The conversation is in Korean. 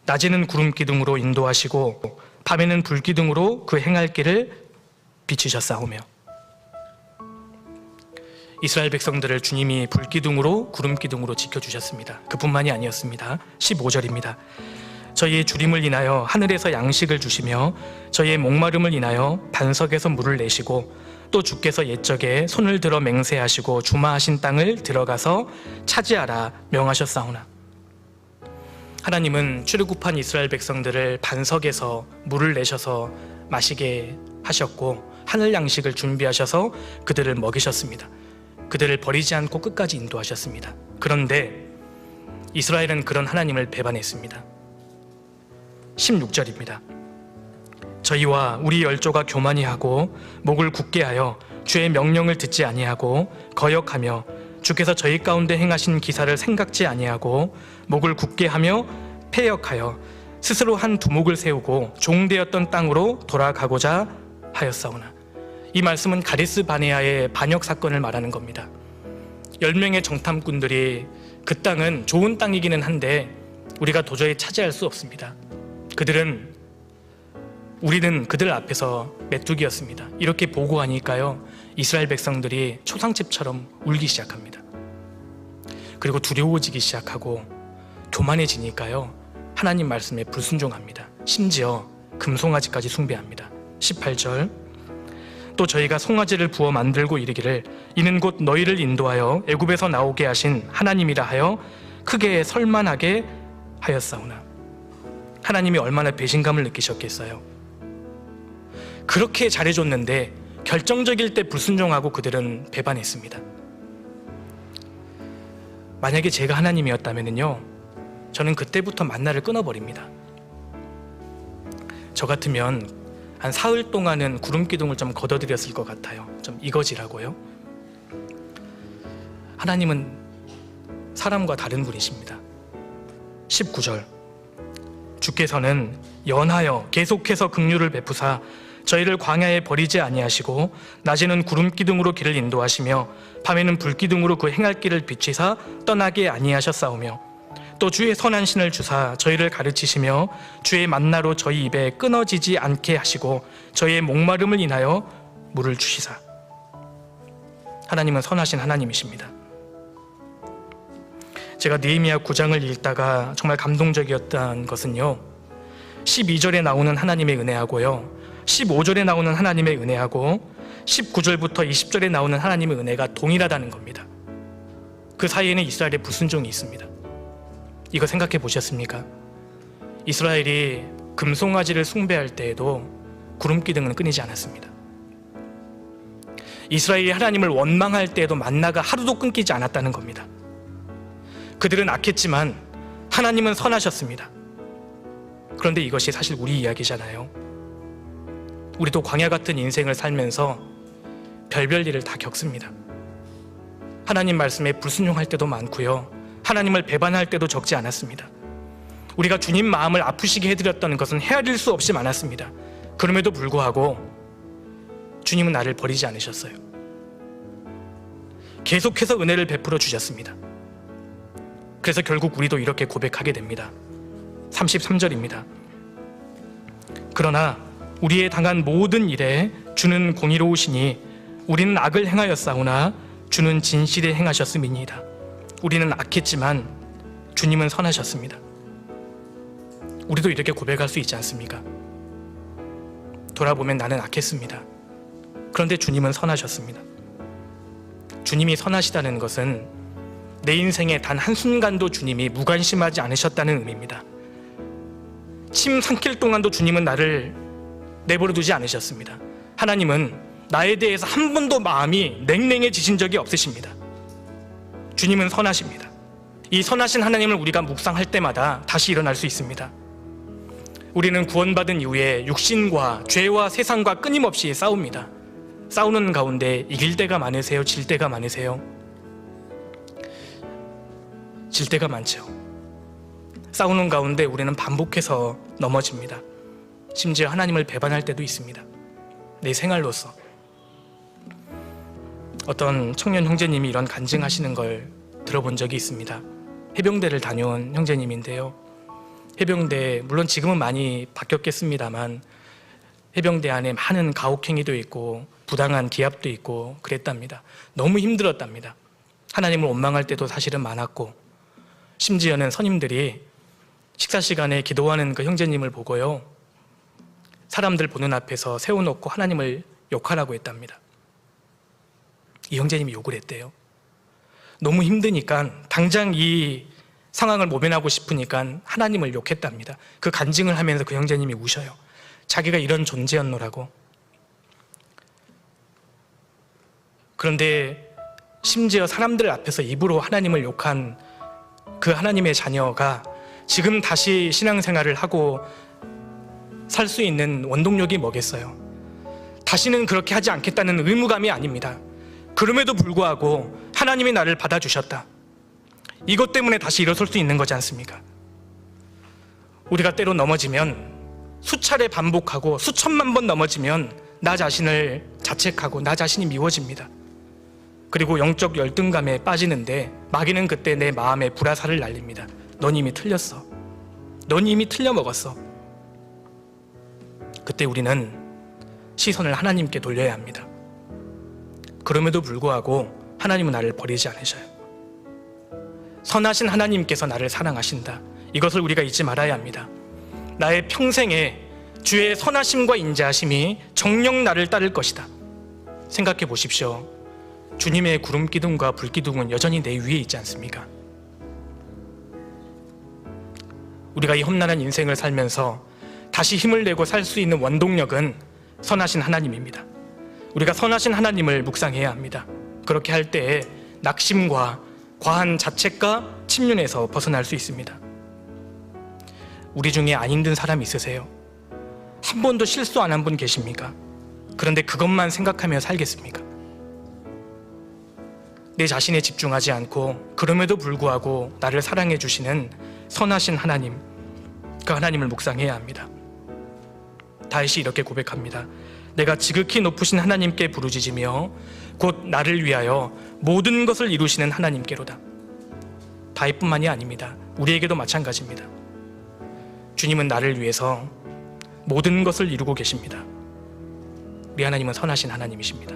낮에는 구름 기둥으로 인도하시고 밤에는 불 기둥으로 그 행할 길을 비추셨사오며. 이스라엘 백성들을 주님이 불 기둥으로 구름 기둥으로 지켜주셨습니다. 그뿐만이 아니었습니다. 15절입니다. 저희의 주림을 인하여 하늘에서 양식을 주시며 저희의 목마름을 인하여 반석에서 물을 내시고 또 주께서 옛적에 손을 들어 맹세하시고 주마하신 땅을 들어가서 차지하라 명하셨사오나. 하나님은 출애굽한 이스라엘 백성들을 반석에서 물을 내셔서 마시게 하셨고 하늘 양식을 준비하셔서 그들을 먹이셨습니다. 그들을 버리지 않고 끝까지 인도하셨습니다. 그런데 이스라엘은 그런 하나님을 배반했습니다. 16절입니다. 저희와 우리 열조가 교만히 하고 목을 굳게 하여 주의 명령을 듣지 아니하고 거역하며 주께서 저희 가운데 행하신 기사를 생각지 아니하고 목을 굳게 하며 패역하여 스스로 한 두목을 세우고 종되었던 땅으로 돌아가고자 하였사오나. 이 말씀은 가데스 바네아의 반역 사건을 말하는 겁니다. 10명의 정탐꾼들이 그 땅은 좋은 땅이기는 한데 우리가 도저히 차지할 수 없습니다. 우리는 그들 앞에서 메뚜기였습니다. 이렇게 보고하니까요, 이스라엘 백성들이 초상집처럼 울기 시작합니다. 그리고 두려워지기 시작하고 교만해지니까요, 하나님 말씀에 불순종합니다. 심지어 금송아지까지 숭배합니다. 18절. 또 저희가 송아지를 부어 만들고 이르기를 이는 곧 너희를 인도하여 애굽에서 나오게 하신 하나님이라 하여 크게 설만하게 하였사오나. 하나님이 얼마나 배신감을 느끼셨겠어요. 그렇게 잘해줬는데 결정적일 때 불순종하고 그들은 배반했습니다. 만약에 제가 하나님이었다면요, 저는 그때부터 만나를 끊어버립니다. 저 같으면 한 사흘 동안은 구름 기둥을 좀 걷어들였을 것 같아요. 좀 이거지라고요. 하나님은 사람과 다른 분이십니다. 19절. 주께서는 연하여 계속해서 긍휼을 베푸사 저희를 광야에 버리지 아니하시고 낮에는 구름 기둥으로 길을 인도하시며 밤에는 불 기둥으로 그 행할 길을 비치사 떠나게 아니하셨사오며 또 주의 선한 신을 주사 저희를 가르치시며 주의 만나로 저희 입에 끊어지지 않게 하시고 저희의 목마름을 인하여 물을 주시사. 하나님은 선하신 하나님이십니다. 제가 느헤미야 9장을 읽다가 정말 감동적이었던 것은요, 12절에 나오는 하나님의 은혜하고요, 15절에 나오는 하나님의 은혜하고 19절부터 20절에 나오는 하나님의 은혜가 동일하다는 겁니다. 그 사이에는 이스라엘의 불순종이 있습니다. 이거 생각해 보셨습니까? 이스라엘이 금송아지를 숭배할 때에도 구름 기둥은 끊이지 않았습니다. 이스라엘이 하나님을 원망할 때에도 만나가 하루도 끊기지 않았다는 겁니다. 그들은 악했지만 하나님은 선하셨습니다. 그런데 이것이 사실 우리 이야기잖아요. 우리도 광야 같은 인생을 살면서 별별 일을 다 겪습니다. 하나님 말씀에 불순종할 때도 많고요, 하나님을 배반할 때도 적지 않았습니다. 우리가 주님 마음을 아프시게 해드렸던 것은 헤아릴 수 없이 많았습니다. 그럼에도 불구하고 주님은 나를 버리지 않으셨어요. 계속해서 은혜를 베풀어 주셨습니다. 그래서 결국 우리도 이렇게 고백하게 됩니다. 33절입니다. 그러나 우리의 당한 모든 일에 주는 공의로우시니 우리는 악을 행하였사오나 주는 진실에 행하셨음이니이다. 우리는 악했지만 주님은 선하셨습니다. 우리도 이렇게 고백할 수 있지 않습니까? 돌아보면 나는 악했습니다. 그런데 주님은 선하셨습니다. 주님이 선하시다는 것은 내 인생에 단 한순간도 주님이 무관심하지 않으셨다는 의미입니다. 침 삼킬 동안도 주님은 나를 내버려 두지 않으셨습니다. 하나님은 나에 대해서 한 번도 마음이 냉랭해지신 적이 없으십니다. 주님은 선하십니다. 이 선하신 하나님을 우리가 묵상할 때마다 다시 일어날 수 있습니다. 우리는 구원받은 이후에 육신과 죄와 세상과 끊임없이 싸웁니다. 싸우는 가운데 이길 때가 많으세요? 질 때가 많으세요? 질 때가 많죠. 싸우는 가운데 우리는 반복해서 넘어집니다. 심지어 하나님을 배반할 때도 있습니다. 내 생활로서. 어떤 청년 형제님이 이런 간증하시는 걸 들어본 적이 있습니다. 해병대를 다녀온 형제님인데요, 해병대, 물론 지금은 많이 바뀌었겠습니다만 해병대 안에 많은 가혹행위도 있고 부당한 기합도 있고 그랬답니다. 너무 힘들었답니다. 하나님을 원망할 때도 사실은 많았고, 심지어는 선임들이 식사 시간에 기도하는 그 형제님을 보고요, 사람들 보는 앞에서 세워놓고 하나님을 욕하라고 했답니다. 이 형제님이 욕을 했대요. 너무 힘드니까, 당장 이 상황을 모면하고 싶으니까 하나님을 욕했답니다. 그 간증을 하면서 그 형제님이 우셔요. 자기가 이런 존재였노라고. 그런데 심지어 사람들 앞에서 입으로 하나님을 욕한 그 하나님의 자녀가 지금 다시 신앙생활을 하고 살 수 있는 원동력이 뭐겠어요? 다시는 그렇게 하지 않겠다는 의무감이 아닙니다. 그럼에도 불구하고 하나님이 나를 받아주셨다. 이것 때문에 다시 일어설 수 있는 거지 않습니까? 우리가 때로 넘어지면, 수차례 반복하고 수천만 번 넘어지면 나 자신을 자책하고 나 자신이 미워집니다. 그리고 영적 열등감에 빠지는데 마귀는 그때 내 마음에 불화살을 날립니다. 넌 이미 틀렸어. 넌 이미 틀려먹었어. 그때 우리는 시선을 하나님께 돌려야 합니다. 그럼에도 불구하고 하나님은 나를 버리지 않으셔요. 선하신 하나님께서 나를 사랑하신다. 이것을 우리가 잊지 말아야 합니다. 나의 평생에 주의 선하심과 인자하심이 정녕 나를 따를 것이다. 생각해 보십시오. 주님의 구름 기둥과 불 기둥은 여전히 내 위에 있지 않습니까? 우리가 이 험난한 인생을 살면서 다시 힘을 내고 살 수 있는 원동력은 선하신 하나님입니다. 우리가 선하신 하나님을 묵상해야 합니다. 그렇게 할 때에 낙심과 과한 자책과 침륜에서 벗어날 수 있습니다. 우리 중에 안 힘든 사람 있으세요? 한 번도 실수 안 한 분 계십니까? 그런데 그것만 생각하며 살겠습니까? 내 자신에 집중하지 않고 그럼에도 불구하고 나를 사랑해 주시는 선하신 하나님, 그 하나님을 묵상해야 합니다. 다윗이 이렇게 고백합니다. 내가 지극히 높으신 하나님께 부르짖으며 곧 나를 위하여 모든 것을 이루시는 하나님께로다. 다윗뿐만이 아닙니다. 우리에게도 마찬가지입니다. 주님은 나를 위해서 모든 것을 이루고 계십니다. 우리 하나님은 선하신 하나님이십니다.